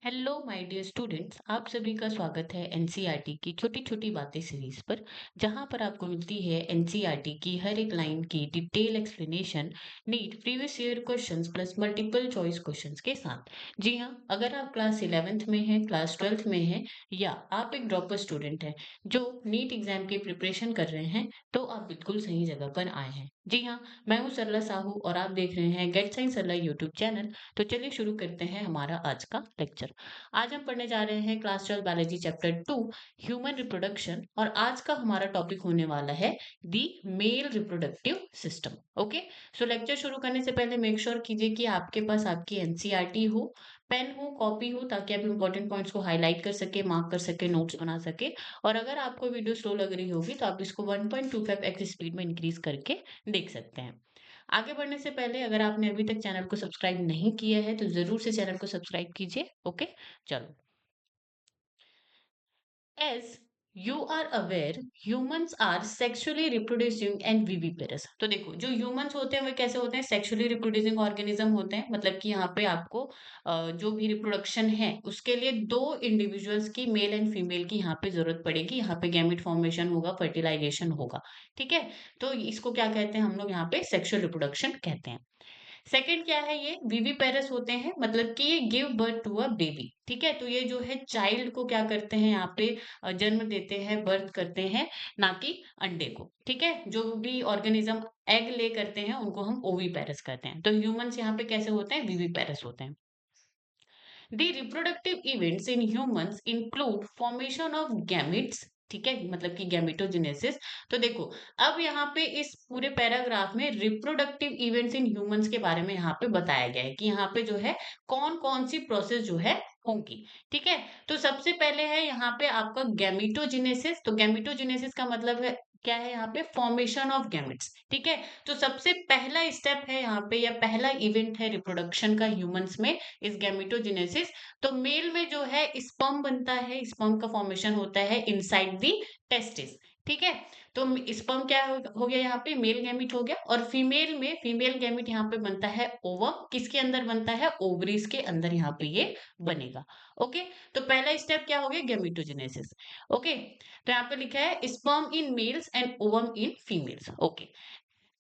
Hello my dear students, आप सभी का स्वागत है एनसीईआरटी की छोटी छोटी बातें सीरीज पर। जहां पर आपको मिलती है एनसीईआरटी की हर एक लाइन की detail explanation, NEET previous year questions plus multiple choice questions के साथ। जी हाँ, अगर आप क्लास 11th में हैं, क्लास 12th में हैं, या आप एक ड्रॉपर स्टूडेंट हैं जो नीट एग्जाम की प्रिपरेशन कर रहे हैं, तो आप बिल्कुल सही जगह पर आए हैं। जी हाँ, मैं हूँ सरला साहू और आप देख रहे हैं gate Science Sarla YouTube channel. तो चलिए शुरू करते हैं हमारा आज का लेक्चर। आज हम पढ़ने जा रहे हैं class 12 biology chapter 2, human reproduction. और आज का हमारा टॉपिक होने वाला है the male reproductive system. Okay, so lecture शुरू करने से पहले मेक श्योर कीजिए कि आपके पास आपकी एनसीईआरटी हो, पेन हो, कॉपी हो, ताकि आप इंपॉर्टेंट पॉइंट्स को हाईलाइट कर सके, मार्क कर सके, नोट्स बना सके। और अगर आपको वीडियो स्लो लग रही होगी तो आप इसको 1.25x स्पीड में इंक्रीज करके देख सकते हैं। आगे बढ़ने से पहले अगर आपने अभी तक चैनल को सब्सक्राइब नहीं किया है तो जरूर से चैनल को सब्सक्राइब कीजिए। ओके, चलो। As you are aware, humans are sexually reproducing and viviparous. तो देखो, जो ह्यूमंस होते हैं वे कैसे होते हैं? सेक्सुअली रिप्रोड्यूसिंग ऑर्गेनिज्म होते हैं। मतलब कि यहाँ पे आपको जो भी रिप्रोडक्शन है उसके लिए दो इंडिविजुअल्स की, मेल एंड फीमेल की यहाँ पे जरूरत पड़ेगी। यहाँ पे गैमेट फॉर्मेशन होगा, फर्टिलाइजेशन होगा। ठीक है, तो इसको क्या कहते हैं हम लोग? यहाँ पे सेक्सुअल रिप्रोडक्शन कहते हैं। सेकंड क्या है? ये विविपेरस होते हैं, मतलब कि ये give birth to a baby. ठीक है, तो ये जो है चाइल्ड को क्या करते हैं? यहाँ पे जन्म देते हैं, बर्थ करते हैं, ना कि अंडे को। ठीक है, जो भी ऑर्गेनिज्म एग ले करते हैं उनको हम ओविपेरस कहते हैं। तो ह्यूमंस यहाँ पे कैसे होते हैं? विविपेरस होते हैं। The reproductive events in humans include formation of gametes। ठीक है, मतलब कि गैमेटोजेनेसिस। तो देखो, अब यहाँ पे इस पूरे पैराग्राफ में रिप्रोडक्टिव इवेंट्स इन ह्यूमंस के बारे में यहाँ पे बताया गया है कि यहाँ पे जो है कौन कौन सी प्रोसेस जो है होंगी। ठीक है, तो सबसे पहले है यहाँ पे आपका गैमेटोजेनेसिस। तो गैमेटोजेनेसिस का मतलब है क्या है? यहाँ पे फॉर्मेशन ऑफ गैमेट्स। ठीक है, तो सबसे पहला स्टेप है यहाँ पे, या पहला इवेंट है रिप्रोडक्शन का ह्यूमंस में, इस गैमेटोजेनेसिस। तो मेल में जो है स्पर्म बनता है, स्पर्म का फॉर्मेशन होता है इनसाइड दी टेस्टिस। ठीक है, तो स्पर्म क्या हो गया? यहाँ पे मेल गैमिट हो गया। और फीमेल में फीमेल गैमिट यहाँ पे बनता है ओवम। किसके अंदर बनता है? ओवरीज के अंदर यहाँ पे ये बनेगा। ओके, तो पहला स्टेप क्या हो गया? गैमेटोजेनेसिस। ओके, तो यहाँ पे लिखा है sperm in males and ovum in females. Okay,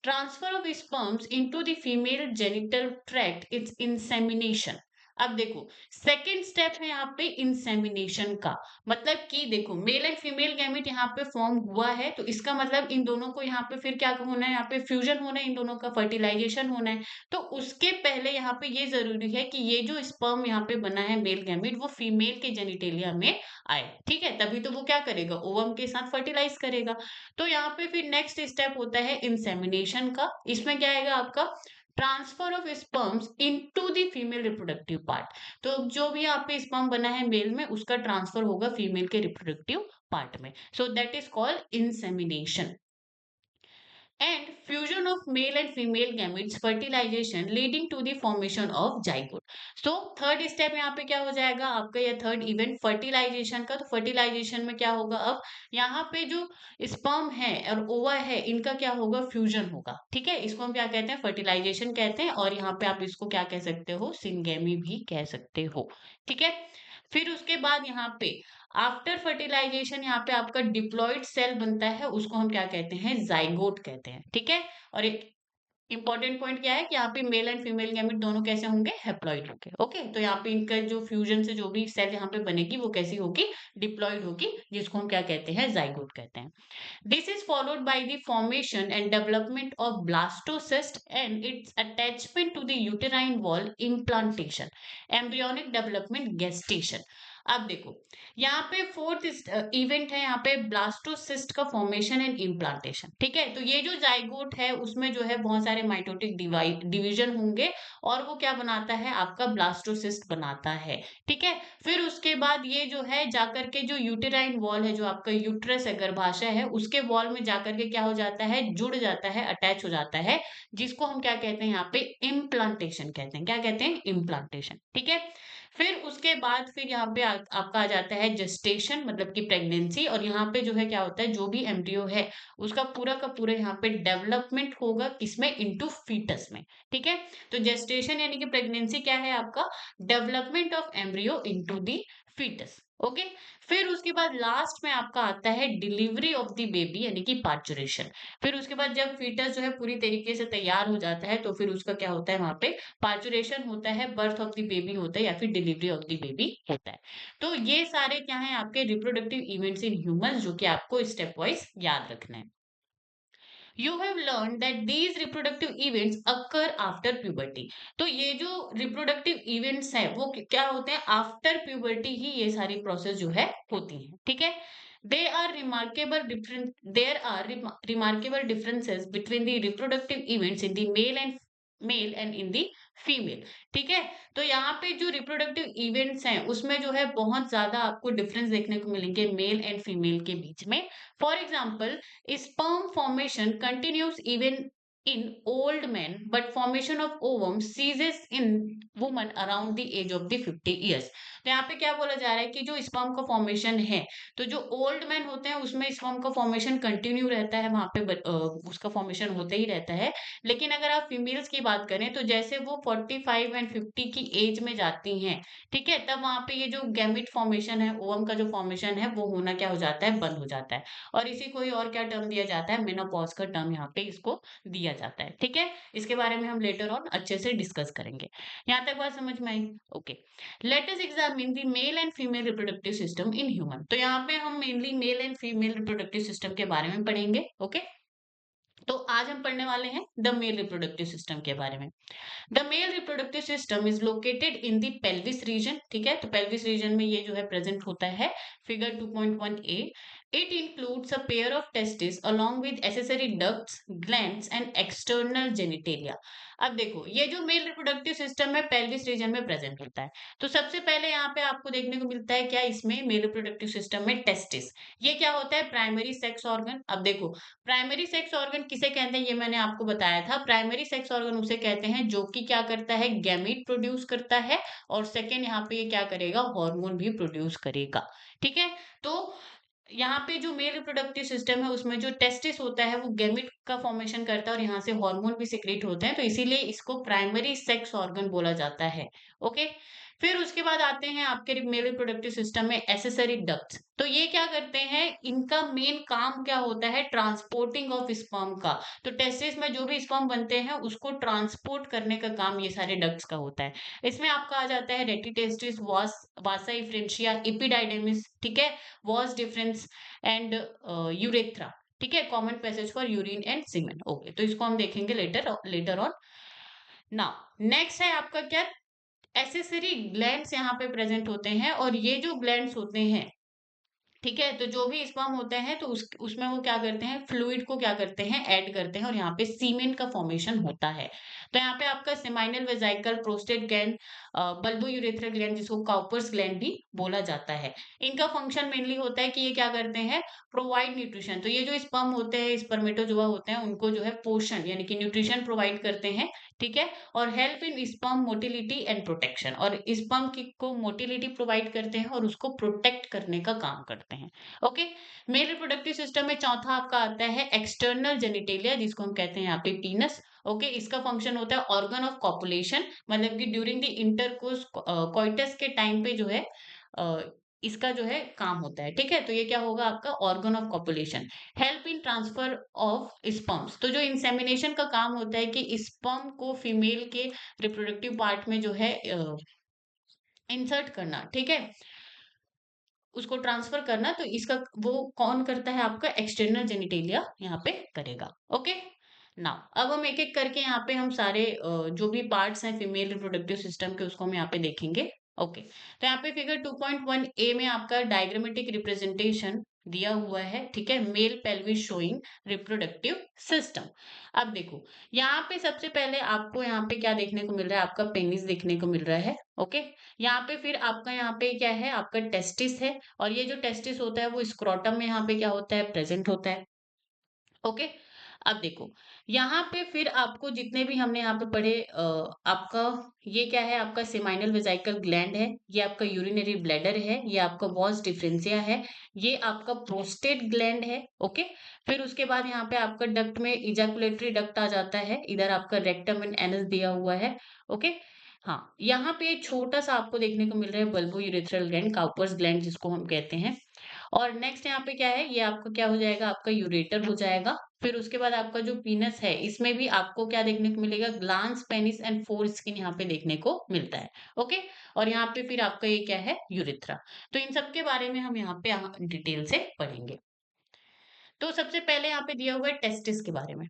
transfer of sperms into the female genital tract it's insemination. अब देखो, सेकेंड स्टेप है यहाँ पे इंसेमिनेशन का। मतलब कि देखो, मेल एंड फीमेल गैमेट यहाँ पे फॉर्म हुआ है, तो इसका मतलब इन दोनों को यहाँ पे फिर क्या होना है? यहाँ पे फ्यूजन होना है, इन दोनों का फर्टिलाइजेशन होना है। तो उसके पहले यहाँ पे ये जरूरी है कि ये जो स्पर्म यहाँ पे बना है मेल गैमेट, वो फीमेल के जेनिटेलिया में आए। ठीक है, तभी तो वो क्या करेगा? ओवम के साथ फर्टिलाइज करेगा। तो यहाँ पे फिर नेक्स्ट स्टेप होता है इंसेमिनेशन का। इसमें क्या आएगा आपका? Transfer of sperms into the female reproductive part. तो जो भी यहाँ पे स्पर्म बना है मेल में, उसका ट्रांसफर होगा फीमेल के रिप्रोडक्टिव पार्ट में। सो that is called insemination. And fusion of male and female gametes, fertilization leading to the formation of zygote. So third step यहाँ पे क्या हो जाएगा आपका? ये थर्ड इवेंट फर्टिलाइजेशन का। तो फर्टिलाइजेशन में क्या होगा? अब यहाँ पे जो स्पर्म है और ओवा है, इनका क्या होगा? फ्यूजन होगा। ठीक है, इसको हम क्या कहते हैं? फर्टिलाइजेशन कहते हैं। और यहाँ पे आप इसको क्या कह सकते हो? सिंगेमी भी कह सकते हो। ठीक है, फिर उसके बाद यहाँ पे आफ्टर फर्टिलाइजेशन यहाँ पे आपका डिप्लॉइड सेल बनता है, उसको हम क्या कहते हैं? जाइगोट कहते हैं। ठीक है, और एक इंपॉर्टेंट पॉइंट क्या है कि यहाँ पे मेल एंड फीमेल गैमेट दोनों कैसे होंगे? हैप्लॉइड होंगे। ओके, तो यहाँ पे इनका जो फ्यूजन से जो भी सेल यहाँ पे बनेगी वो कैसी होगी? डिप्लॉइड होगी, जिसको हम क्या कहते हैं? जाइगोट कहते हैं। This is followed by the formation and development of blastocyst and its attachment to the uterine wall, implantation, embryonic development, gestation. अब देखो, यहाँ पे फोर्थ इवेंट है यहाँ पे ब्लास्टोसिस्ट का फॉर्मेशन एंड इम्प्लांटेशन। ठीक है, तो ये जो जाइगोट है उसमें जो है बहुत सारे माइटोटिक डिवीजन होंगे, और वो क्या बनाता है? आपका ब्लास्टोसिस्ट बनाता है। ठीक है, फिर उसके बाद ये जो है जाकर के जो यूटेराइन वॉल है, जो आपका यूट्रस है, गर्भाशय है, उसके वॉल में जाकर के क्या हो जाता है? जुड़ जाता है, अटैच हो जाता है, जिसको हम क्या कहते हैं? यहाँ पे इम्प्लांटेशन कहते हैं। क्या कहते हैं? इम्प्लांटेशन। ठीक है, फिर उसके बाद फिर यहाँ पे आपका आ जाता है जेस्टेशन मतलब कि प्रेगनेंसी, और यहाँ पे जो है क्या होता है, जो भी एम्ब्रियो है उसका पूरा का पूरा यहाँ पे डेवलपमेंट होगा किसमें, इनटू फीटस में। ठीक है, तो जेस्टेशन यानी कि प्रेगनेंसी क्या है आपका, development of embryo into the foetus. Okay, फिर उसके बाद लास्ट में आपका आता है डिलीवरी ऑफ द बेबी यानी कि पार्चुरेशन। फिर उसके बाद जब फीटस जो है पूरी तरीके से तैयार हो जाता है तो फिर उसका क्या होता है, वहां पे पार्चुरेशन होता है, बर्थ ऑफ द बेबी होता है या फिर डिलीवरी ऑफ द बेबी होता है। तो ये सारे क्या है आपके रिप्रोडक्टिव इवेंट्स इन ह्यूमंस, जो कि आपको स्टेप वाइज याद रखना है। You have learned that these reproductive events occur after puberty। तो ये जो reproductive events है वो क्या होते हैं, आफ्टर प्यूबर्टी ही ये सारी प्रोसेस जो है होती है। ठीक है, they are remarkable different there are remarkable differences between the reproductive events in the male and in the female. ठीक है, तो यहाँ पे जो रिप्रोडक्टिव इवेंट्स हैं उसमें जो है बहुत ज्यादा आपको डिफरेंस देखने को मिलेंगे मेल एंड फीमेल के बीच में। For example, sperm formation continues even in old men, but formation of ovum ceases in woman around the age of the 50 years। तो यहाँ पे क्या बोला जा रहा है कि जो स्पर्म का फॉर्मेशन है, तो जो ओल्ड मैन होते हैं उसमें स्पर्म का फॉर्मेशन कंटिन्यू रहता है, वहां पे उसका फॉर्मेशन होते ही रहता है। लेकिन अगर आप फीमेल्स की बात करें तो जैसे वो 45 एंड 50 की एज में जाती हैं, ठीक है, तब वहां पे ये जो गैमिट फॉर्मेशन है, ओवम का जो फॉर्मेशन है वो होना क्या हो जाता है, बंद हो जाता है। और इसी को ही और क्या टर्म दिया जाता है, मेनोपॉज का टर्म यहाँ पे इसको दिया जाता है। ठीक है, इसके बारे में हम लेटर ऑन अच्छे से डिस्कस करेंगे। यहाँ तक बात समझ में आई? Okay, let us examine the male and female reproductive system in human. तो यहाँ पे हम mainly male and female reproductive system के बारे में पढ़ेंगे। ओके, तो आज हम पढ़ने वाले हैं द मेल रिप्रोडक्टिव सिस्टम के बारे में। The male reproductive system is located in the pelvis region. ठीक है, तो पेल्विस रीजन में ये जो है प्रेजेंट होता है, figure 2.1 A. It includes a pair of testis along with accessory ducts, glands and external genitalia. अब देखो, ये जो मेल रिप्रोडक्टिव सिस्टम है पेल्विस रीजन में प्रेजेंट होता है। तो सबसे पहले यहाँ पे आपको देखने को मिलता है क्या, इसमें मेल रिप्रोडक्टिव सिस्टम में टेस्टिस। ये क्या होता है, प्राइमरी सेक्स ऑर्गन। अब देखो, प्राइमरी सेक्स ऑर्गन किसे कहते हैं, ये मैंने आपको बताया था। प्राइमरी सेक्स ऑर्गन उसे कहते हैं जो कि क्या करता है, गैमीट प्रोड्यूस करता है, और सेकेंड यहाँ पे ये क्या करेगा, हार्मोन भी प्रोड्यूस करेगा। ठीक है, तो यहाँ पे जो मेल रिप्रोडक्टिव सिस्टम है उसमें जो टेस्टिस होता है वो गैमिट का फॉर्मेशन करता है और यहाँ से हार्मोन भी सिक्रेट होते हैं, तो इसीलिए इसको प्राइमरी सेक्स ऑर्गन बोला जाता है। ओके, फिर उसके बाद आते हैं आपके मेल रिप्रोडक्टिव सिस्टम में एसेसरी डक्ट्स। तो ये क्या करते हैं, इनका मेन काम क्या होता है, ट्रांसपोर्टिंग ऑफ स्पर्म का। तो टेस्टिस में जो भी स्पर्म बनते हैं उसको ट्रांसपोर्ट करने का काम ये सारे डक्ट्स का होता है। इसमें आपका आ जाता है रेटिटेस्टिस, वासा इफ्रेंशिया, एपिडाइडेमिस, ठीक है, वॉस डिफरेंस एंड यूरेथ्रा। ठीक है, common passage for urine and semen. Okay, तो इसको हम देखेंगे लेटर ऑन। नाउ नेक्स्ट है आपका क्या, एसेसरी ग्लैंड्स यहाँ पे प्रेजेंट होते हैं, और ये जो ग्लैंड्स होते हैं, ठीक है, तो जो भी स्पर्म होते हैं तो उसमें वो क्या करते हैं, फ्लूइड को क्या करते हैं, ऐड करते हैं, और यहाँ पे सीमेन का फॉर्मेशन होता है। तो यहाँ पे आपका seminal वेजाइकल, prostate gland, bulbo urethral gland जिसको काउपर्स ग्लैंड भी बोला जाता है, इनका फंक्शन मेनली होता है कि ये क्या करते हैं, प्रोवाइड न्यूट्रिशन। तो ये जो स्पर्म होते हैं, स्पर्मेटोजोआ होते हैं, उनको जो है पोषण यानी कि न्यूट्रिशन प्रोवाइड करते हैं। ठीक है, और help in sperm motility and protection, और स्पर्म की को मोटिलिटी प्रोवाइड करते हैं और उसको प्रोटेक्ट करने का काम करते हैं। ओके, मेल रिप्रोडक्टिव सिस्टम में चौथा आपका आता है एक्सटर्नल जेनिटेलिया, जिसको हम कहते हैं यहाँ पे पीनस। ओके, इसका फंक्शन होता है ऑर्गन ऑफ कॉपुलेशन, मतलब कि ड्यूरिंग द इंटरकोर्स कोइटस के टाइम पे जो है अ, इसका जो है काम होता है। ठीक है, तो ये क्या होगा आपका organ of copulation. Help in transfer of sperms, तो जो इंसेमिनेशन का काम होता है कि स्पर्म को फीमेल के रिप्रोडक्टिव पार्ट में जो है इंसर्ट करना, ठीक है, उसको ट्रांसफर करना, तो इसका वो कौन करता है, आपका एक्सटर्नल जेनिटेलिया यहाँ पे करेगा। ओके, नाउ अब हम एक एक करके यहाँ पे हम सारे जो भी पार्ट्स हैं फीमेल रिप्रोडक्टिव सिस्टम के उसको हम यहाँ पे देखेंगे। ओके, तो यहाँ पे फिगर 2.1 ए में आपका डायग्रामेटिक रिप्रेजेंटेशन दिया हुआ है। ठीक है, male pelvis showing reproductive system. अब देखो, यहाँ पे सबसे पहले आपको यहाँ पे क्या देखने को मिल रहा है, आपका पेनिस देखने को मिल रहा है। ओके, यहाँ पे फिर आपका यहाँ पे क्या है, आपका टेस्टिस है, और ये जो टेस्टिस होता है वो स्क्रोटम में यहाँ पे क्या होता है, प्रेजेंट होता है। ओके, अब देखो, यहाँ पे फिर आपको जितने भी हमने यहाँ पे पढ़े आपका ये क्या है, आपका सेमाइनल वेसिकल ग्लैंड है, ये आपका यूरिनरी ब्लैडर है, ये आपका वास डिफरेंसिया है, ये आपका प्रोस्टेट ग्लैंड है, ओके। फिर उसके बाद यहाँ पे आपका डक्ट में इजैकुलेटरी डक्ट आ जाता है, इधर आपका रेक्टम एंड एनस दिया हुआ है, ओके। हाँ, यहाँ पे छोटा सा आपको देखने को मिल रहा है bulbo urethral gland, Cowper's gland जिसको हम कहते हैं। और नेक्स्ट यहाँ पे क्या है, ये आपका क्या हो जाएगा, आपका यूरेटर हो जाएगा। फिर उसके बाद आपका जो पीनस है, इसमें भी आपको क्या देखने को मिलेगा, glans, penis and foreskin यहाँ पे देखने को मिलता है, ओके। और यहाँ पे फिर आपका ये क्या है, यूरेथ्रा। तो इन सब के बारे में हम यहाँ पे डिटेल से पढ़ेंगे। तो सबसे पहले यहाँ पे दिया हुआ है टेस्टिस के बारे में।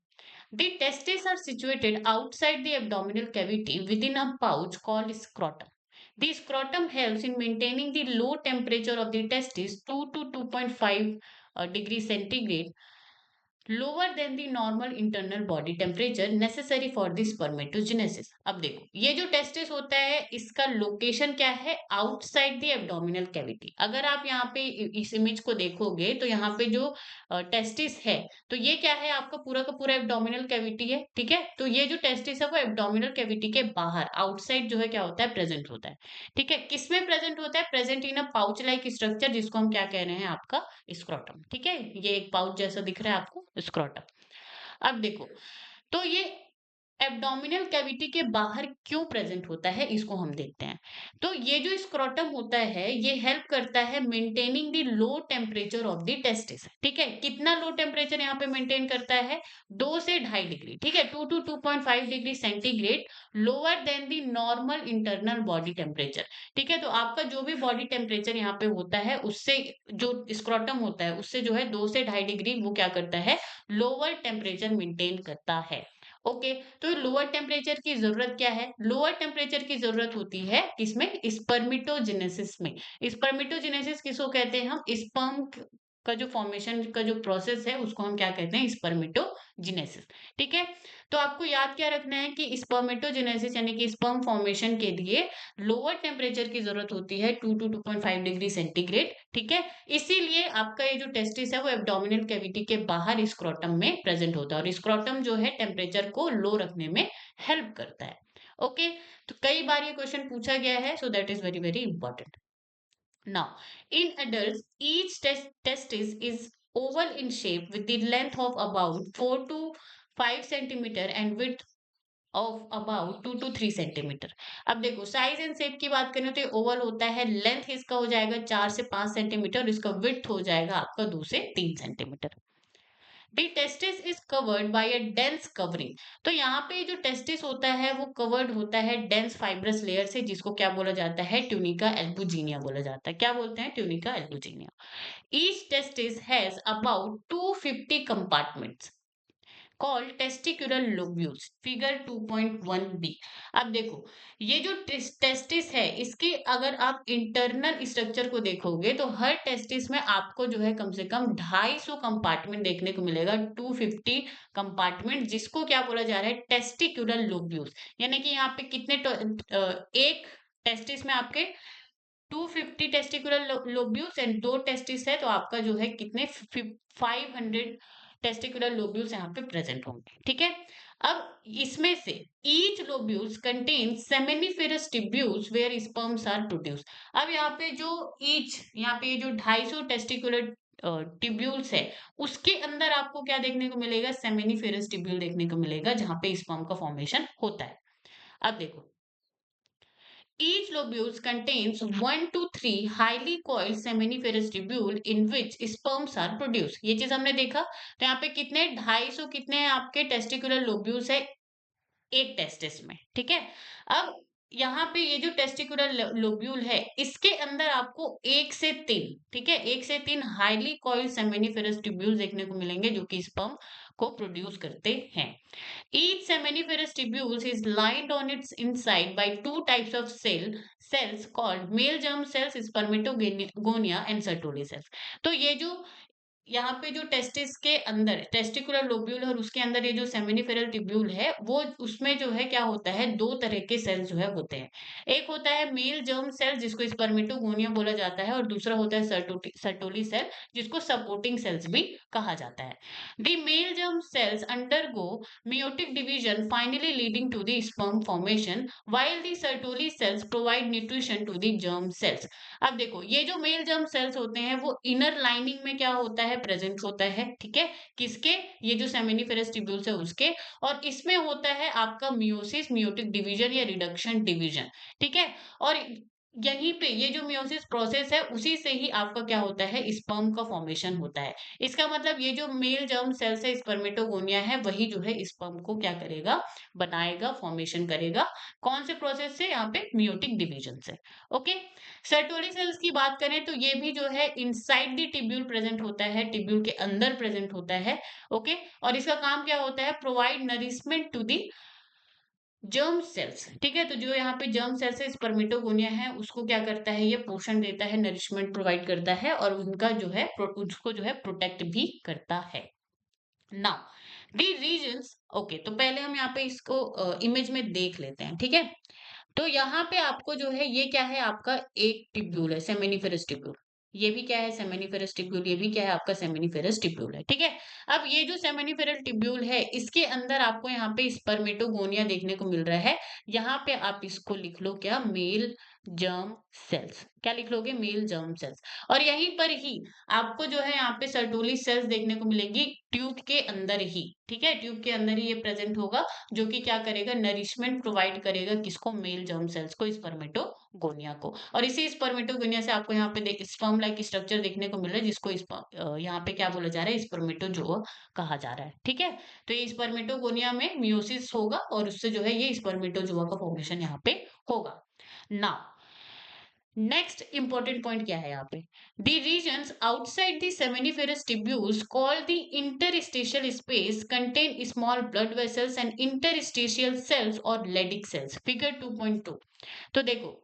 The testes are situated outside the abdominal cavity within a pouch called scrotum. The scrotum helps in maintaining the low temperature of the testis 2 to 2.5 degrees centigrade, lower than the normal internal body temperature necessary for the spermatogenesis. अब देखो, ये जो testis होता है इसका location क्या है, outside the abdominal cavity. अगर आप यहाँ पे इस इमेज को देखोगे तो यहाँ पे जो टेस्टिस है, तो ये क्या है, आपका पूरा का पूरा एब्डोमिनल कैविटी है, ठीक है। तो ये जो टेस्टिस है वो एब्डोमिनल कैविटी के बाहर आउटसाइड जो है क्या होता है, प्रेजेंट होता है, ठीक है। किसमें प्रेजेंट होता है, present in a pouch like structure, जिसको हम क्या कह रहे हैं, आपका स्क्रोटम, ठीक है। ये एक पाउच जैसा दिख रहा है आपको, स्क्रोटम। अब देखो, तो ये एब्डोमिनल कैविटी के बाहर क्यों प्रेजेंट होता है, इसको हम देखते हैं। तो ये जो स्क्रोटम होता है, ये हेल्प करता है maintaining the low temperature of the testis, ठीक है। कितना लो टेम्परेचर यहाँ पे मेंटेन करता है, 2 से 2.5 डिग्री, ठीक है, 2 to 2.5 degree centigrade, lower than the normal internal body temperature, ठीक है। तो आपका जो भी बॉडी टेम्परेचर यहाँ पे होता है, उससे जो स्क्रोटम होता है उससे जो है 2 से 2.5 डिग्री वो क्या करता है, लोअर टेम्परेचर मेंटेन करता है, ओके। तो लोअर टेम्परेचर की जरूरत क्या है, लोअर टेम्परेचर की जरूरत होती है किसमें, स्पर्मिटोजेनेसिस में। स्पर्मिटोजेनेसिस किसको कहते हैं हम, स्पर्म का जो फॉर्मेशन का जो प्रोसेस है उसको हम क्या कहते हैं, स्पर्मिटोजेनेसिस, ठीक है। तो आपको याद क्या रखना है कि स्पर्मिटोजेनेसिस यानी कि स्पर्म फॉर्मेशन के लिए लोअर टेम्परेचर की जरूरत होती है 2 टू 2.5 डिग्री सेंटीग्रेड, ठीक है। इसीलिए आपका ये जो टेस्टिस है वो एब्डोमिनल कैविटी के बाहर स्क्रोटम में प्रेजेंट होता है, और स्क्रोटम जो है टेम्परेचर को लो रखने में हेल्प करता है, ओके। तो कई बार ये क्वेश्चन पूछा गया है, सो that is very very important. Now, in adults, each testis is oval in shape with the length of about 4 to 5 centimeter and width of about 2 to 3 centimetre. अब देखो, साइज एंड शेप की बात करें तो ये ओवल होता है, length इसका हो जाएगा 4 से 5 सेंटीमीटर, और इसका विड्थ हो जाएगा आपका 2 से 3 centimetre. The testis is covered by a dense covering. तो यहाँ पे जो टेस्टिस होता है वो कवर्ड होता है डेंस फाइब्रस लेयर से, जिसको क्या बोला जाता है, ट्यूनिका एल्बुजिनिया बोला जाता है। क्या बोलते हैं, tunica albuginea. Each testis has about 250 compartments called testicular lobules, figure 2.1b। अब देखो, ये जो टेस्टिस है इसके अगर आप इंटरनल स्ट्रक्चर को देखोगे तो हर टेस्टिस में आपको जो है कम से कम 250 कंपार्टमेंट देखने को मिलेगा, 250 कंपार्टमेंट, जिसको क्या बोला जा रहा है, टेस्टिकुलर लोब्यूल्स। यानी कि यहाँ पे कितने एक टेस्टिस में आपके 250 टेस्टिकुलर लोब्यूल्स एंड 2 टेस्टिस है, तो आपका जो है कितने 500 टेस्टिकुलर लोब्यूल्स यहाँ पे प्रेजेंट होंगे, ठीक है। अब इसमें से each lobules contain seminiferous tubules where sperms are produce. अब यहाँ पे जो ईच, यहाँ पे जो 250 टेस्टिकुलर टिब्यूल्स है, उसके अंदर आपको क्या देखने को मिलेगा, सेमिनिफेरस टिब्यूल देखने को मिलेगा, जहां पे स्पर्म का फॉर्मेशन होता है। अब देखो, each lobule contains 1 to 3 highly coiled seminiferous tubule in which sperms are produced। ये चीज हमने देखा। तो यहाँ पे कितने 250 कितने हैं आपके टेस्टिकुलर लोब्यूल्स है एक टेस्टिस में, ठीक है। अब यहाँ पे ये जो टेस्टिकुलर लोब्यूल है इसके अंदर आपको 1 से 3, ठीक है, 1 से 3 हाईली कॉइल्ड सेमिनिफेरस ट्यूब्यूल्स देखने को मिलेंगे जो कि स्पर्म को प्रोड्यूस करते हैं। Each seminiferous tubule is lined on its inside by 2 types of cells called male germ cells, spermatogonia and Sertoli cells। तो ये जो यहाँ पे जो टेस्टिस के अंदर टेस्टिकुलर लोब्यूल और उसके अंदर ये जो सेमिनिफेरल ट्यूब्यूल है, वो उसमें जो है क्या होता है, 2 तरह के सेल्स जो है होते हैं। एक होता है मेल जर्म सेल जिसको स्पर्मेटोगोनिया बोला जाता है और दूसरा होता है सर्टोली सेल जिसको सपोर्टिंग सेल्स भी कहा जाता है। The male germ cells undergo meiotic division finally leading to the sperm formation while the Sertoli cells provide nutrition to the germ cells। अब देखो ये जो मेल जर्म सेल्स होते हैं वो इनर लाइनिंग में क्या होता है, प्रेजेंट होता है, ठीक है, किसके, ये जो सेमिनिफेरस ट्यूब्यूल्स है उसके, और इसमें होता है आपका मियोसिस, मियोटिक डिवीजन या रिडक्शन डिवीजन, ठीक है। और यहीं पे ये जो मियोसिस प्रोसेस है उसी से ही आपका क्या होता है, स्पर्म का फॉर्मेशन होता है। इसका मतलब ये जो मेल जर्म सेल्स है, स्पर्मेटोगोनिया है, वही जो है स्पर्म को क्या करेगा, बनाएगा, फॉर्मेशन करेगा। कौन से प्रोसेस से, यहाँ पे मियोटिक डिवीजन से। ओके, सर्टोली सेल्स की बात करें तो ये भी जो है इनसाइड द टिब्यूल प्रेजेंट होता है, टिब्यूल के अंदर प्रेजेंट होता है। ओके, और इसका काम क्या होता है, provide nourishment to the germ cells, ठीक है। तो जो यहाँ पे जर्म सेल्स है, स्पर्मेटोगोनिया है, उसको क्या करता है, ये पोषण देता है, नरिशमेंट प्रोवाइड करता है और उनका जो है उसको जो है प्रोटेक्ट भी करता है। नाउ दी रीजन्स, ओके, तो पहले हम यहाँ पे इसको इमेज में देख लेते हैं, ठीक है। तो यहाँ पे आपको जो है ये क्या है, आपका एक टिब्यूल है, सेमिनिफेरस टिब्यूल। ये भी क्या है, सेमिनिफेरस टिब्यूल, ये भी क्या है, आपका सेमिनिफेरस टिब्यूल है, ठीक है। अब ये जो सेमिनिफेरल टिब्यूल है इसके अंदर आपको यहाँ पे स्पर्मेटोगोनिया देखने को मिल रहा है। यहाँ पे आप इसको लिख लो क्या, मेल जर्म सेल्स। क्या लिख लोगे, मेल जर्म सेल्स। और यहीं पर ही आपको जो है यहाँ पे सर्टोली सेल्स देखने को मिलेगी ट्यूब के अंदर ही, ठीक है, ट्यूब के अंदर ही ये प्रेजेंट होगा, जो कि क्या करेगा, नरिशमेंट प्रोवाइड करेगा, किसको, मेल जर्म सेल्स को, स्पर्मेटोगोनिया को। और इसी स्पर्मेटोगोनिया से आपको यहाँ पे देख स्पर्म लाइक स्ट्रक्चर देखने को मिल रहा है, जिसको यहाँ पे क्या बोला जा रहा है, स्पर्मेटोजोआ कहा जा रहा है, ठीक है। तो ये स्पर्मेटोगोनिया में मियोसिस होगा और उससे जो है ये स्पर्मेटोजोआ का फॉर्मेशन यहाँ पे होगा। नाउ नेक्स्ट इंपॉर्टेंट पॉइंट क्या है यहाँ पे, the regions outside the seminiferous tubules called the interstitial space contain small blood vessels and interstitial cells or Leydig cells, figure 2.2। तो देखो,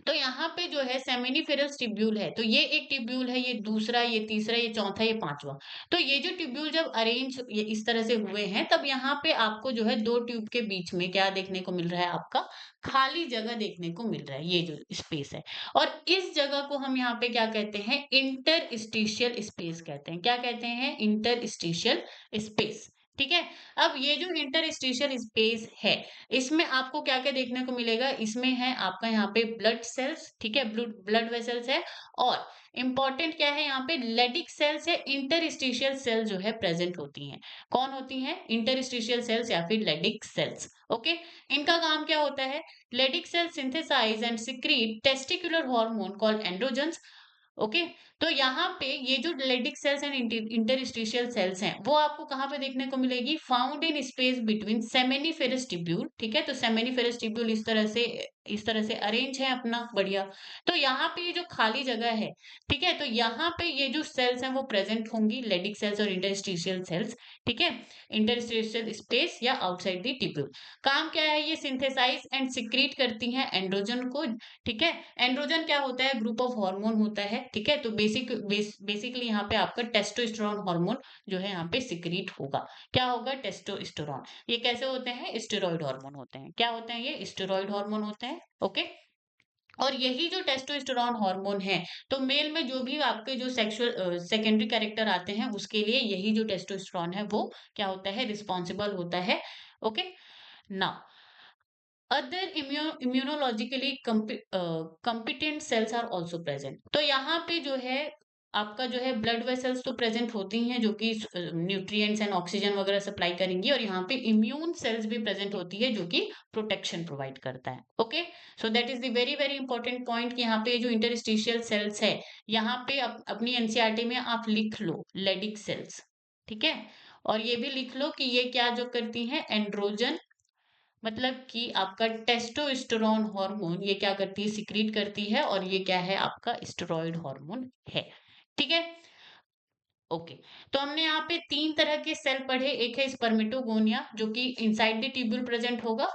तो यहाँ पे जो है सेमिनिफेरस टिब्यूल है, तो ये एक टिब्यूल है, ये दूसरा, ये तीसरा, ये चौथा, ये पांचवा। तो ये जो टिब्यूल जब अरेंज ये इस तरह से हुए हैं, तब यहाँ पे आपको जो है दो ट्यूब के बीच में क्या देखने को मिल रहा है, आपका खाली जगह देखने को मिल रहा है, ये जो स्पेस है। और इस जगह को हम यहाँ पे क्या कहते हैं, इंटरस्टिशियल स्पेस कहते हैं। क्या कहते हैं, इंटरस्टिशियल स्पेस, ठीक है। अब ये जो इंटरस्टिशियल स्पेस है, इसमें आपको क्या-क्या देखने को मिलेगा, इसमें है आपका यहाँ पे ब्लड सेल्स, ठीक है, ब्लड वेसल्स है, और इंपॉर्टेंट क्या है यहाँ पे, लेडिक सेल्स है, इंटरस्टिशियल सेल्स जो है प्रेजेंट होती हैं। कौन होती हैं, इंटरस्टिशियल सेल्स या फिर लेडिक सेल्स। ओके, इनका काम क्या होता है, Leydig cell synthesise and secrete testicular hormone called androgens. Okay, तो यहाँ पे ये जो Leydig cells and interstitial cells हैं, वो आपको कहाँ पे देखने को मिलेगी, found in space between seminiferous tubule, ठीक है। तो सेमिनिफेरस ट्यूब्यूल इस तरह से अरेंज है अपना, बढ़िया। तो यहाँ पे ये जो खाली जगह है, ठीक है, तो यहाँ पे ये जो सेल्स हैं वो प्रेजेंट होंगी, लेडिक सेल्स और इंटरस्टिशियल सेल्स, ठीक है। इंटरस्टिशियल स्पेस या आउटसाइड द ट्यूब्यूल। काम क्या है, ये सिंथेसाइज एंड सिक्रीट करती हैं एंड्रोजन को, ठीक है। एंड्रोजन क्या होता है, ग्रुप ऑफ हार्मोन होता है, ठीक है। तो बेसिकली यहाँ पे आपका टेस्टोस्टेरोन हार्मोन जो है यहाँ पे सिक्रीट होगा। क्या होगा, टेस्टोस्टेरोन। ये कैसे होते हैं, स्टेरॉइड हार्मोन होते हैं। क्या होते हैं, ये स्टेरॉइड हार्मोन होते हैं। ओके, और यही जो टेस्टोस्टेरोन हार्मोन है, तो मेल में जो भी आपके जो सेक्सुअल सेकेंडरी कैरेक्टर आते हैं उसके लिए यही जो टेस्टोस्टेरोन है वो क्या होता है, रिस्पॉन्सिबल होता है। Okay, now other immunologically competent cells are also present। तो यहाँ पे जो है आपका जो है ब्लड वेसल्स तो प्रेजेंट होती हैं जो कि न्यूट्रिएंट्स एंड ऑक्सीजन वगैरह सप्लाई करेंगी, और यहाँ पे इम्यून सेल्स भी प्रेजेंट होती है जो कि प्रोटेक्शन प्रोवाइड करता है। Okay, so that is the very very important point कि यहाँ पे जो इंटरस्टिशियल सेल्स है, यहाँ पे अपनी एनसीईआरटी में आप लिख लो लेडिक सेल्स, ठीक है। और ये भी लिख लो कि ये क्या जो करती हैं, एंड्रोजन, मतलब कि आपका टेस्टोस्टेरोन हार्मोन ये क्या करती है, सिक्रीट करती है, और ये क्या है, आपका स्टेरॉइड हार्मोन है, ठीक है। ओके, तो हमने यहाँ पे तीन तरह के सेल पढ़े, एक है स्पर्मेटोगोनिया जो कि इनसाइड द ट्यूब्यूल प्रेजेंट होगा,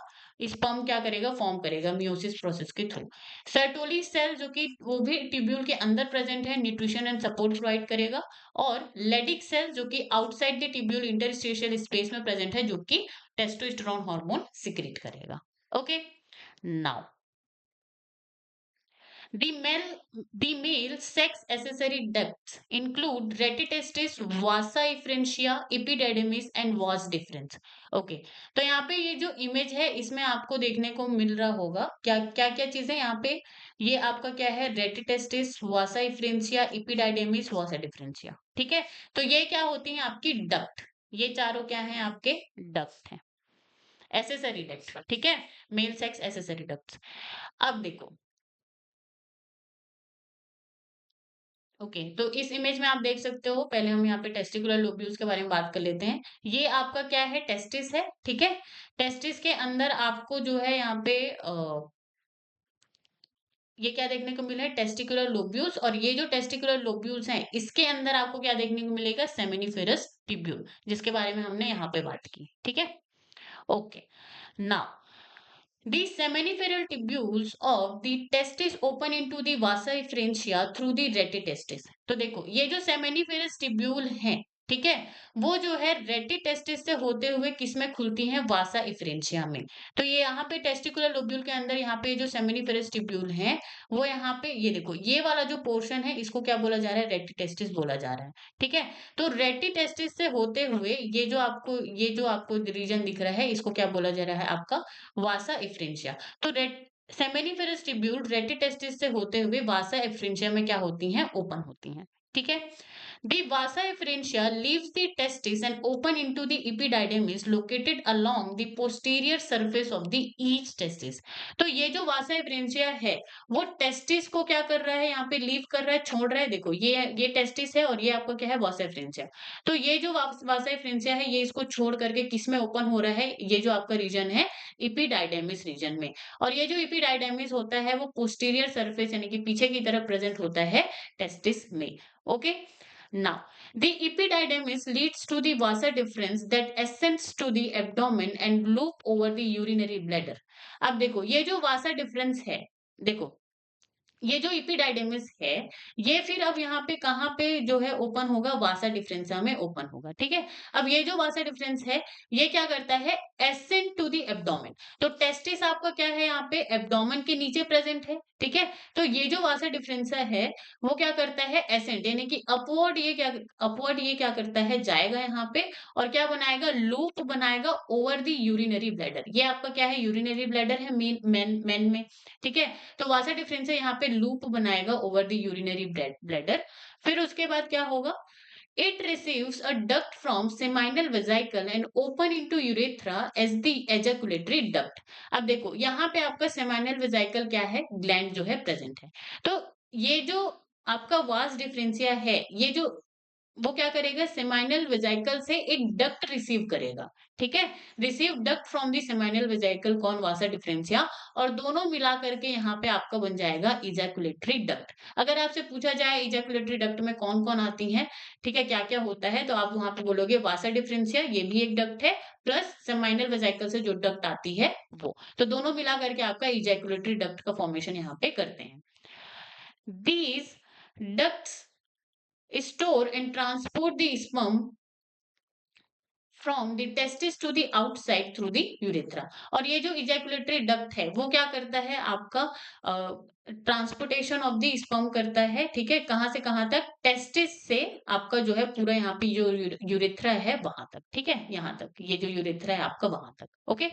स्पर्म क्या करेगा, फॉर्म करेगा मियोसिस प्रोसेस के थ्रू। सर्टोली सेल जो कि वो भी ट्यूब्यूल के अंदर प्रेजेंट है, न्यूट्रिशन एंड सपोर्ट प्रोवाइड करेगा। और लेडिक सेल जो कि outside the tubule interstitial space में प्रेजेंट है, जो कि टेस्टोस्टेरोन हार्मोन सिक्रीट करेगा। Okay, now The male, the male sex accessory ducts include retitestis, vasa efferentia, epididymis and vas deferens. Okay, तो यहाँ पे ये जो इमेज है इसमें आपको देखने को मिल रहा होगा क्या क्या क्या चीजें यहाँ पे। ये आपका क्या है, रेटिटेस्टिस, वासा इफ्रेंसिया, इपिडाइडेमिस, वासा डिफरेंशिया। ठीक है, तो ये क्या होती है आपकी डक्ट। ये चारों क्या हैं आपके डक्ट हैं, एसेसरी डक्ट। ठीक है, मेल सेक्स एसेसरी डक्ट। अब देखो, ओके, तो इस इमेज में आप देख सकते हो, पहले हम यहाँ पे टेस्टिकुलर लोब्यूल्स के बारे में बात कर लेते हैं। ये आपका क्या है, टेस्टिस है। ठीक है, टेस्टिस के अंदर आपको जो है यहाँ पे ये क्या देखने को मिला है, टेस्टिकुलर लोब्यूल्स। और ये जो टेस्टिकुलर लोब्यूल्स हैं इसके अंदर आपको क्या देखने को मिलेगा, सेमिनिफेरस ट्यूब्यूल, जिसके बारे में हमने यहाँ पे बात की। ठीक है, okay, now the seminiferal tubules of the testis open into the vasa efferentia through the retitestis। तो देखो, ये जो सेमिनिफेरस ट्यूब्यूल हैं, ठीक है, वो जो है रेटिटेस्टिस से होते हुए किसमें खुलती हैं, वासा इफ्रेंशिया में। तो ये यहाँ पे टेस्टिकुलर लोब्यूल के अंदर यहाँ पे जो सेमिनिफेरस ट्यूब्यूल हैं, वो यहाँ पे ये देखो, ये वाला जो पोर्शन है इसको क्या बोला जा रहा है, रेटिटेस्टिस बोला जा रहा है। ठीक है, तो रेटिटेस्टिस से होते हुए ये जो आपको रीजन दिख रहा है, इसको क्या बोला जा रहा है, आपका वासा इफ्रेंशिया। तो रेट सेमिनिफेरस ट्यूब्यूल रेटिटेस्टिस से होते हुए वासा एफ्रेंशिया में क्या होती हैं, ओपन होती हैं। ठीक है, the vasa efferentia leaves the testis and open into the epididymis located along the posterior surface of the each testis। तो ये जो वासा एफ्रेंशिया है वो टेस्टिस को क्या कर रहा है, यहाँ पे लीव कर रहा है, छोड़ रहा है। देखो, ये टेस्टिस है और ये आपका क्या है, वासा एफ्रेंशिया। तो ये जो वासा एफ्रेंशिया है ये इसको छोड़ करके किस में ओपन हो रहा है, ये जो आपका रीजन है इपिडाइडेमिस रीजन में। और ये जो इपिडाइडेमिस होता है वो पोस्टीरियर सरफेस यानी कि पीछे की तरफ प्रेजेंट होता है टेस्टिस में। Okay, now, the epididymis leads to the vasa deferens that ascends to the abdomen and loop over the urinary bladder। अब देखो, ये जो वासा डिफरेंस है, देखो ये जो इपिडाइडेमिस है, ये फिर अब यहाँ पे कहाँ पे जो है ओपन होगा, वासा डिफरेंसा में ओपन होगा। ठीक है, अब ये जो वासा डिफरेंस है ये क्या करता है, एसेंट टू द एब्डोमेन। तो टेस्टिस आपका क्या है, यहाँ पे एब्डोमेन के नीचे प्रेजेंट है। ठीक है, तो ये जो वासा डिफरेंसा है वो क्या करता है, एसेंट यानी कि अपवर्ड, ये क्या करता है, जाएगा यहाँ पे और क्या बनाएगा, लूप बनाएगा ओवर द यूरिनरी ब्लैडर। ये आपका क्या है, यूरिनरी ब्लैडर है मेन में। ठीक है, तो वासा डिफरेंशिया यहाँ पे लूप बनाएगा ओवर द यूरिनरी ब्लैडर। फिर उसके बाद क्या होगा, it receives a duct from seminal vesicle and open into urethra as the ejaculatory duct. अब देखो, यहाँ पे आपका सेमाइनल वेसिकल क्या है, ग्लैंड जो है प्रेजेंट है। तो ये जो आपका वास डिफरेंशिया है, ये जो वो क्या करेगा, सेमाइनल वेसिकल से एक डक्ट रिसीव करेगा। ठीक है, receive duct from the seminal vesicle, कौन, वासा डिफरेंशिया। और दोनों मिला करके यहाँ पे आपका बन जाएगा इजैकुलेटरी डक्ट। अगर आपसे पूछा जाए इजैकुलेटरी डक्ट में कौन कौन आती हैं, ठीक है, क्या क्या होता है, तो आप वहां पे बोलोगे वासा डिफरेंशिया, ये भी एक डक्ट है, प्लस सेमाइनल वेसिकल से जो डक्ट आती है वो। तो दोनों मिला करके आपका इजैकुलेटरी डक्ट का फॉर्मेशन यहाँ पे करते हैं। These ducts store and transport the sperm from the testis to the outside through the urethra। और ये जो इजैकुलेटरी डक्ट है वो क्या करता है, आपका ट्रांसपोर्टेशन ऑफ द स्पर्म करता है। ठीक है, कहाँ से कहाँ तक, टेस्टिस से आपका जो है पूरा यहाँ पे जो यूरेथ्रा है वहां तक। ठीक है, यहाँ तक ये जो यूरेथ्रा है आपका वहां तक। Okay,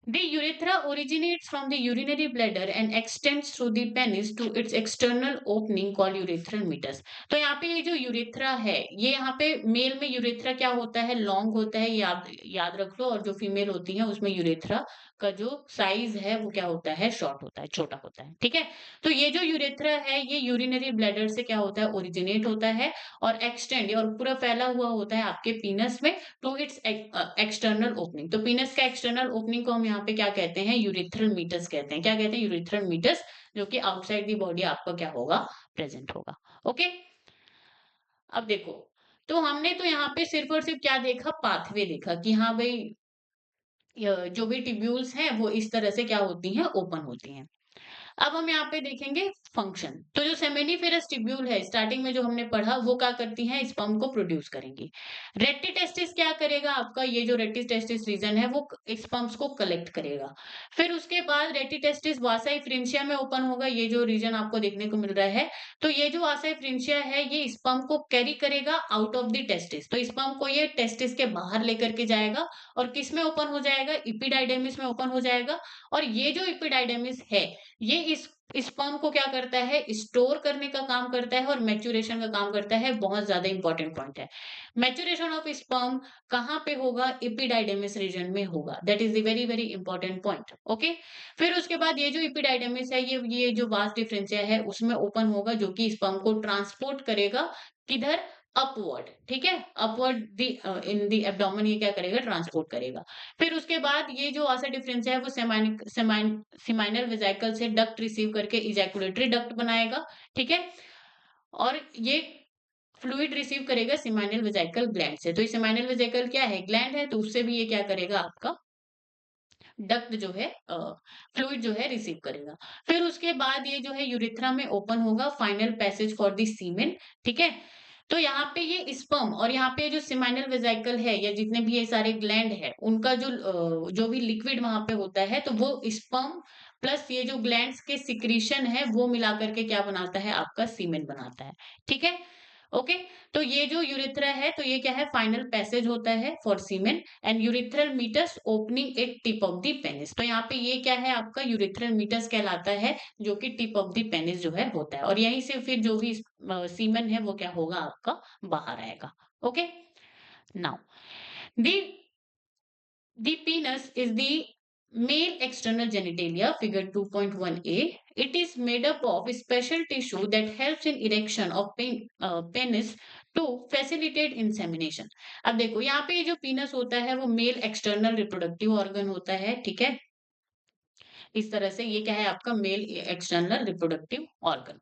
the urethra originates from the urinary bladder and extends through the penis to its external opening called urethral meatus। तो यहाँ पे ये जो यूरेथ्रा है, ये यहाँ पे मेल में यूरेथ्रा क्या होता है, लॉन्ग होता है, याद याद रख लो। और जो फीमेल होती है उसमें यूरेथ्रा का जो साइज है वो क्या होता है, शॉर्ट होता है, छोटा होता है। ठीक है, तो ये जो यूरेथ्रा है ये यूरिनरी ब्लैडर से क्या होता है, ओरिजिनेट होता है और एक्सटेंड और पूरा फैला हुआ होता है आपके पीनस में टू इट्स एक्सटर्नल ओपनिंग। तो पीनस का एक्सटर्नल ओपनिंग को हम यहाँ पे क्या कहते हैं, यूरिथ्रल मीटस कहते हैं। क्या कहते हैं, यूरिथ्रल मीटस, जो कि आउटसाइड दी बॉडी आपका क्या होगा, प्रेजेंट होगा। ओके, अब देखो, तो हमने तो यहाँ पे सिर्फ और सिर्फ क्या देखा, पाथवे देखा कि हाँ भाई जो भी ट्यूब्यूल्स हैं वो इस तरह से क्या होती हैं, ओपन होती हैं। अब हम यहाँ पे देखेंगे फंक्शन। तो जो सेमिनिफेरस ट्यूब्यूल है, स्टार्टिंग में जो हमने पढ़ा, वो क्या करती हैं, स्पर्म को प्रोड्यूस करेंगी। रेटिटेस्टिस क्या करेगा, आपका ये जो रेटिटेस्टिस रीजन है वो स्पर्म्स को कलेक्ट करेगा। फिर उसके बाद रेटिटेस्टिस वासाई फ्रिंशिया में ओपन होगा, ये जो रीजन आपको देखने को मिल रहा है। तो ये जो वासाई फ्रिंशिया है, ये स्पर्म को कैरी करेगा आउट ऑफ द टेस्टिस। तो स्पर्म को ये टेस्टिस के बाहर लेकर के जाएगा और किस में ओपन हो जाएगा, इपिडाइडेमिस में ओपन हो जाएगा। और ये जो इपिडाइडेमिस है, ये इस स्पर्म को क्या करता है, स्टोर करने का काम करता है और मैच्योरेशन का काम करता है। बहुत ज्यादा इंपॉर्टेंट पॉइंट है। मैच्योरेशन ऑफ स्पर्म कहाँ पे होगा, एपिडाइडेमिस रीजन में होगा। That is the very very important point. Okay. फिर उसके बाद ये जो एपिडाइडेमिस है, ये जो वास डिफरेंशिया है उसमें ओपन होगा, जो कि स्पर्म को ट्रांसपोर्ट करेगा किधर, अपवर्ड। ठीक है, अपवर्ड दी इन दी एब्डोमेन, ये क्या करेगा, ट्रांसपोर्ट करेगा। फिर उसके बाद ये जो वासा डिफरेंस है वो सेमाइनल वेसिकल से डक्ट रिसीव करके इजैकुलेटरी डक्ट बनाएगा। ठीक है, और ये फ्लूइड रिसीव करेगा सेमाइनल वेसिकल ग्लैंड से। तो ये सेमाइनल वेसिकल क्या है, ग्लैंड है, तो उससे भी ये क्या करेगा, आपका डक्ट जो है, फ्लूइड जो है रिसीव करेगा। फिर उसके बाद ये जो है यूरिथ्रा में ओपन होगा, final passage for the semen. ठीक है, तो यहाँ पे ये स्पर्म और यहाँ पे जो सेमाइनल वेसिकल है या जितने भी ये सारे ग्लैंड है, उनका जो भी लिक्विड वहां पे होता है, तो वो स्पर्म प्लस ये जो ग्लैंड्स के सिक्रीशन है वो मिला करके क्या बनाता है, आपका सीमेन बनाता है। ठीक है, ओके। तो ये जो यूरिथ्रा है, तो ये क्या है, फाइनल पैसेज होता है for semen. And urethral meatus opening at tip of the penis. तो यहाँ पे ये क्या है, आपका यूरिथ्रल मीटस कहलाता है, जो कि टिप ऑफ द पेनिस जो है होता है। और यहीं से फिर जो भी सीमेन है वो क्या होगा, आपका बाहर आएगा। Okay. Now the The penis is the male external genitalia, figure 2.1a. It is made up of special tissue that helps in erection of penis to facilitate insemination. अब देखो यहाँ पे ये जो पीनस होता है वो मेल एक्सटर्नल रिप्रोडक्टिव ऑर्गन होता है। ठीक है, इस तरह से ये क्या है, आपका मेल एक्सटर्नल रिप्रोडक्टिव ऑर्गन।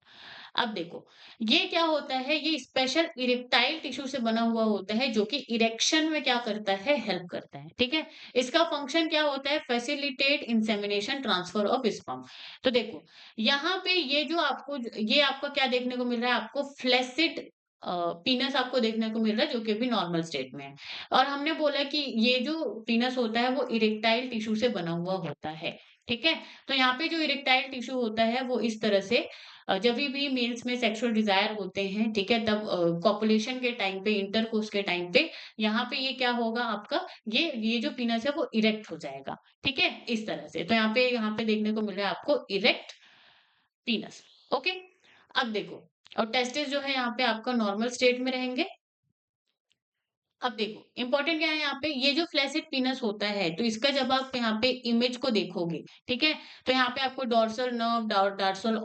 अब देखो ये क्या होता है, ये स्पेशल इरेक्टाइल टिश्यू से बना हुआ होता है, जो कि इरेक्शन में क्या करता है, हेल्प करता है। ठीक है, इसका फंक्शन क्या होता है, facilitate insemination transfer of sperm. तो देखो यहाँ पे ये जो आपको, ये आपका क्या देखने को मिल रहा है, आपको फ्लैसिड पीनस आपको देखने को मिल रहा है, जो कि अभी नॉर्मल स्टेट में है। और हमने बोला कि ये जो पीनस होता है वो इरेक्टाइल टिश्यू से बना हुआ होता है। ठीक है, तो यहाँ पे जो इरेक्टाइल टिश्यू होता है वो इस तरह से जब भी मेल्स में सेक्सुअल डिजायर होते हैं, ठीक है, तब कॉपुलेशन के टाइम पे, इंटरकोर्स के टाइम पे यहाँ पे ये क्या होगा, आपका ये जो पीनस है वो इरेक्ट हो जाएगा। ठीक है, इस तरह से। तो यहाँ पे देखने को मिल रहा है आपको इरेक्ट पीनस। ओके। अब देखो, और टेस्टिस जो है यहाँ पे आपका नॉर्मल स्टेट में रहेंगे। अब देखो इंपॉर्टेंट क्या है यहाँ पे, ये जो फ्लैसिड पीनस होता है, तो इसका जब आप यहाँ पे इमेज को देखोगे, ठीक है, तो यहाँ पे आपको dorsal nerve, dorsal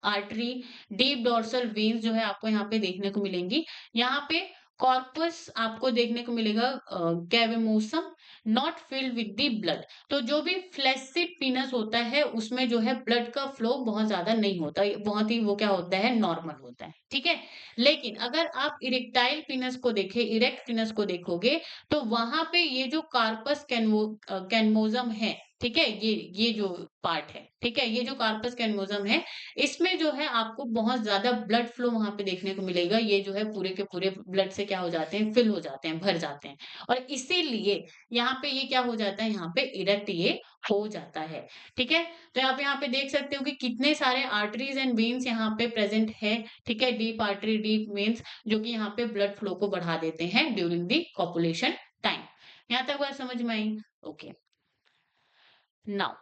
artery, deep dorsal veins जो है आपको यहाँ पे देखने को मिलेंगी। यहाँ पे कॉर्पस आपको देखने को मिलेगा, cavernosum, not filled with the blood. तो जो भी फ्लैसिड पीनस होता है उसमें जो है ब्लड का फ्लो बहुत ज्यादा नहीं होता, बहुत ही वो क्या होता है, नॉर्मल होता है। ठीक है, लेकिन अगर आप इरेक्टाइल पीनस को देखें, इरेक्ट पीनस को देखोगे, तो वहां पे ये जो कार्पस कैनमोजम है, ठीक है, ये जो पार्ट है, ठीक है, ये जो कार्पस कैनमोजम है, इसमें जो है आपको बहुत ज्यादा ब्लड फ्लो वहां पे देखने को मिलेगा। ये जो है पूरे के पूरे ब्लड से क्या हो जाते हैं, फिल हो जाते हैं, भर जाते हैं। और इसीलिए यहाँ पे ये क्या हो जाता है, यहाँ पे इरेक्ट ये हो जाता है। ठीक है, तो आप यहाँ पे देख सकते हो कि कितने सारे आर्टरीज एंड वेन्स यहाँ पे प्रेजेंट है। ठीक है, डीप आर्टरी, डीप वेन्स, जो कि यहाँ पे ब्लड फ्लो को बढ़ा देते हैं ड्यूरिंग दी कॉपुलेशन टाइम। यहाँ तक बात समझ में आई? Okay. Now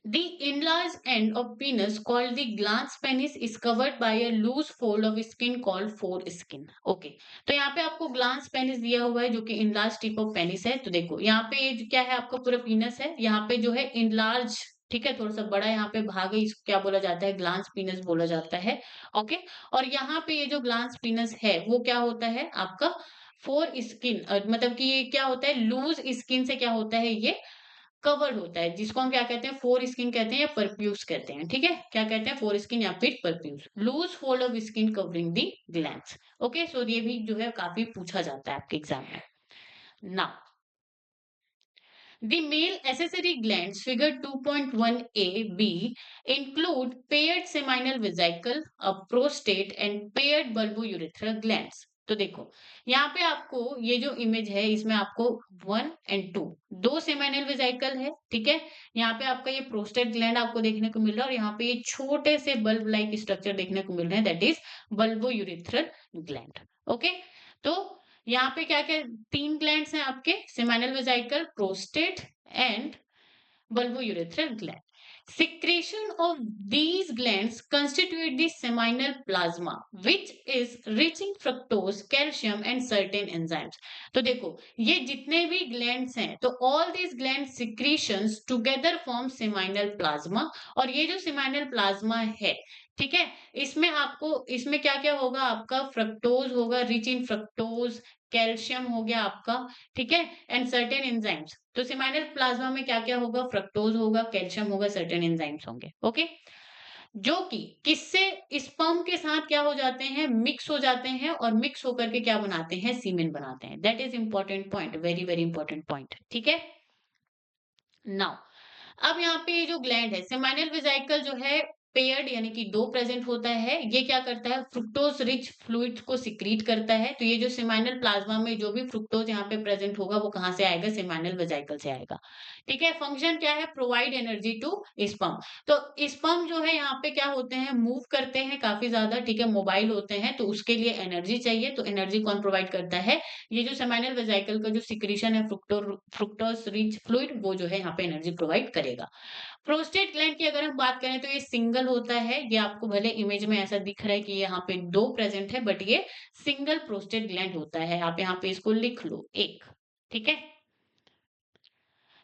the enlarged end of penis called the glans penis is covered by a loose fold of skin called foreskin. Okay, तो यहाँ पे आपको ग्लांस पेनिस दिया हुआ है, जो कि इनलार्ज टिप ऑफ पेनिस है। तो देखो यहाँ पे ये क्या है, आपका पूरा पीनस है, यहाँ पे जो है इनलार्ज, ठीक है, थोड़ा सा बड़ा यहाँ पे भाग है, इसको क्या बोला जाता है, ग्लांस पीनस बोला जाता है। ओके, और यहाँ पे ये जो ग्लांस पीनस है वो क्या होता है, आपका फोर स्किन, मतलब कि ये क्या होता है, लूज स्किन से क्या होता है, ये कवर्ड होता है, जिसको हम क्या कहते हैं, फोर स्किन कहते हैं या परप्यूस कहते हैं। ठीक है, क्या कहते हैं, फोर स्किन या फिर prepuce, loose fold of skin covering the glands. Okay, so ये भी जो है काफी पूछा जाता है आपके एग्जाम में। Now The male accessory glands, figure 2.1a b, include paired seminal vesicle, a prostate and paired bulbourethral glands. तो देखो यहाँ पे आपको ये जो इमेज है इसमें आपको 1 और 2 दो सेमाइनल वेजाइकल है, ठीक है। यहाँ पे आपका ये प्रोस्टेट ग्लैंड आपको देखने को मिल रहा है और यहाँ पे ये छोटे से बल्ब लाइक स्ट्रक्चर देखने को मिल रहे हैं, that is bulbourethral gland. Okay, तो यहाँ पे क्या क्या तीन ग्लैंड्स हैं आपके, seminal वेजाइकल, prostate and bulbourethral gland. Secretion of these glands constitute the seminal plasma, which is rich in fructose, calcium and certain enzymes. तो देखो ये जितने भी glands हैं तो all these gland secretions together form seminal plasma, और ये जो seminal plasma है, ठीक है, इसमें आपको इसमें क्या क्या होगा, आपका फ्रक्टोज होगा, रिच इन फ्रक्टोज, कैल्शियम हो गया आपका, ठीक है, एंड सर्टेन एंजाइम्स। तो सेमाइनल प्लाज्मा में क्या क्या होगा, फ्रक्टोज होगा, कैल्शियम होगा, सर्टेन एंजाइम्स होंगे। ओके, जो कि किससे, स्पर्म के साथ क्या हो जाते हैं, मिक्स हो जाते हैं और मिक्स होकर के क्या बनाते हैं, सीमेन बनाते हैं। That is important point, very very important point, ठीक है। नाउ अब यहाँ पे ये जो ग्लैंड है, सेमाइनल वेजाइकल जो है पेयर्ड यानी कि दो प्रेजेंट होता है। ये क्या करता है, फ्रुक्टोज रिच फ्लूइड को सिक्रीट करता है। तो ये जो सेमाइनल प्लाज्मा में जो भी फ्रुक्टोज यहाँ पे प्रेजेंट होगा वो कहाँ से आएगा, सेमाइनल वेजाइकल से आएगा, ठीक है। फंक्शन क्या है, प्रोवाइड एनर्जी टू स्पर्म। तो स्पर्म जो है यहाँ पे क्या होते हैं, मूव करते हैं काफी ज्यादा, ठीक है, मोबाइल होते हैं, तो उसके लिए एनर्जी चाहिए। तो एनर्जी कौन प्रोवाइड करता है, ये जो सेमाइनल वेजाइकल का जो सिक्रीशन है फ्रुक्टोज रिच फ्लूइड, वो जो है यहाँ पे एनर्जी प्रोवाइड करेगा। प्रोस्टेट ग्लैंड की अगर हम बात करें तो ये सिंगल होता है। ये आपको भले इमेज में ऐसा दिख रहा है कि यहाँ पे दो प्रेजेंट है, बट ये सिंगल प्रोस्टेट ग्लैंड होता है। आप यहाँ पे इसको लिख लो एक, ठीक है।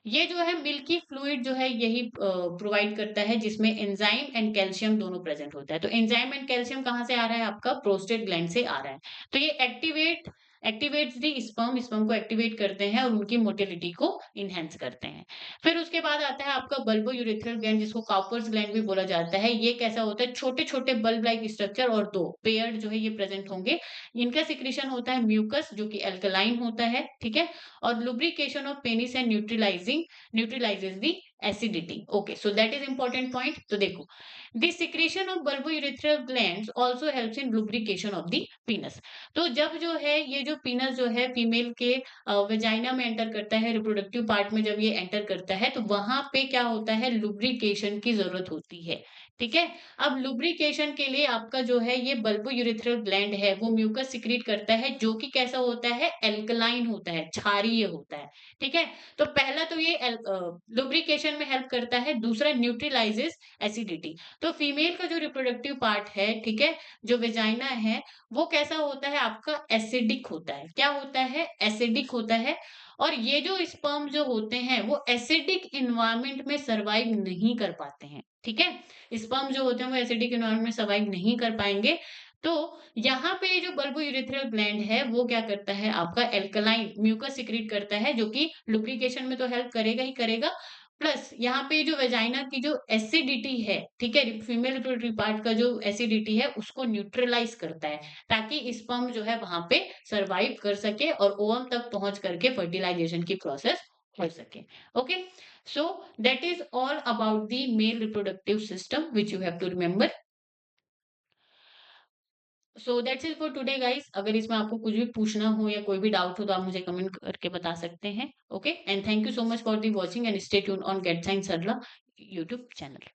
ये जो है मिल्की फ्लूइड जो है यही प्रोवाइड करता है, जिसमें एंजाइम एंड कैल्शियम दोनों प्रेजेंट होता है। तो एंजाइम एंड कैल्शियम कहाँ से आ रहा है, आपका प्रोस्टेट ग्लैंड से आ रहा है। तो ये एक्टिवेट्स दी स्पर्म, स्पर्म को एक्टिवेट करते हैं और उनकी मोटिलिटी को इनहेंस करते हैं। फिर उसके बाद आता है आपका बल्बोयूरेथ्रल ग्लैंड, जिसको काउपर्स ग्लैंड भी बोला जाता है। ये कैसा होता है, छोटे छोटे बल्ब लाइक स्ट्रक्चर और दो पेयर्ड जो है ये प्रेजेंट होंगे। इनका सिक्रीशन होता है म्यूकस, जो कि अल्कलाइन होता है, ठीक है, और lubrication of penis and neutralises the acidity. Okay, so that is important point. तो देखो the secretion of bulbourethral glands also helps in lubrication of the पीनस। तो जब जो है ये जो पीनस जो है फीमेल के वेजाइना में एंटर करता है, रिप्रोडक्टिव पार्ट में जब ये एंटर करता है तो वहां पे क्या होता है, लुब्रिकेशन की जरूरत होती है, ठीक है। अब लुब्रिकेशन के लिए आपका जो है ये बल्बोयूरेथ्रल ग्लैंड है वो म्यूकस सिक्रीट करता है, जो कि कैसा होता है, एल्कलाइन होता है, क्षारीय होता है, ठीक है। तो पहला तो ये लुब्रिकेशन में हेल्प करता है, दूसरा न्यूट्रलाइजेस एसिडिटी। तो फीमेल का जो रिप्रोडक्टिव पार्ट है, ठीक है, जो वेजाइना है, वो कैसा होता है, आपका एसिडिक होता है। क्या होता है, एसिडिक होता है। और ये जो स्पर्म जो होते हैं वो एसिडिक इन्वायरमेंट में सरवाइव नहीं कर पाते हैं, ठीक है। स्पर्म जो होते हैं वो एसिडिक इन्वायरमेंट में सरवाइव नहीं कर पाएंगे। तो यहाँ पे जो बल्बोयूरेथ्रल ग्लैंड है वो क्या करता है, आपका एल्कलाइन म्यूकस सिक्रीट करता है, जो कि लुब्रिकेशन में तो हेल्प करेगा ही करेगा, प्लस यहाँ पे जो वेजाइना की जो एसिडिटी है, ठीक है, फीमेल रिप्रोडक्टिव पार्ट का जो एसिडिटी है उसको न्यूट्रलाइज करता है, ताकि स्पर्म जो है वहां पे सरवाइव कर सके और ओवम तक पहुंच करके फर्टिलाइजेशन की प्रोसेस हो सके। Okay, so that is all about the male reproductive system which you have to remember. So that's it for today guys. अगर इसमें आपको कुछ भी पूछना हो या कोई भी डाउट हो तो आप मुझे कमेंट करके बता सकते हैं। Okay, and thank you so much for the watching and stay tune on Get Science Sarla YouTube channel.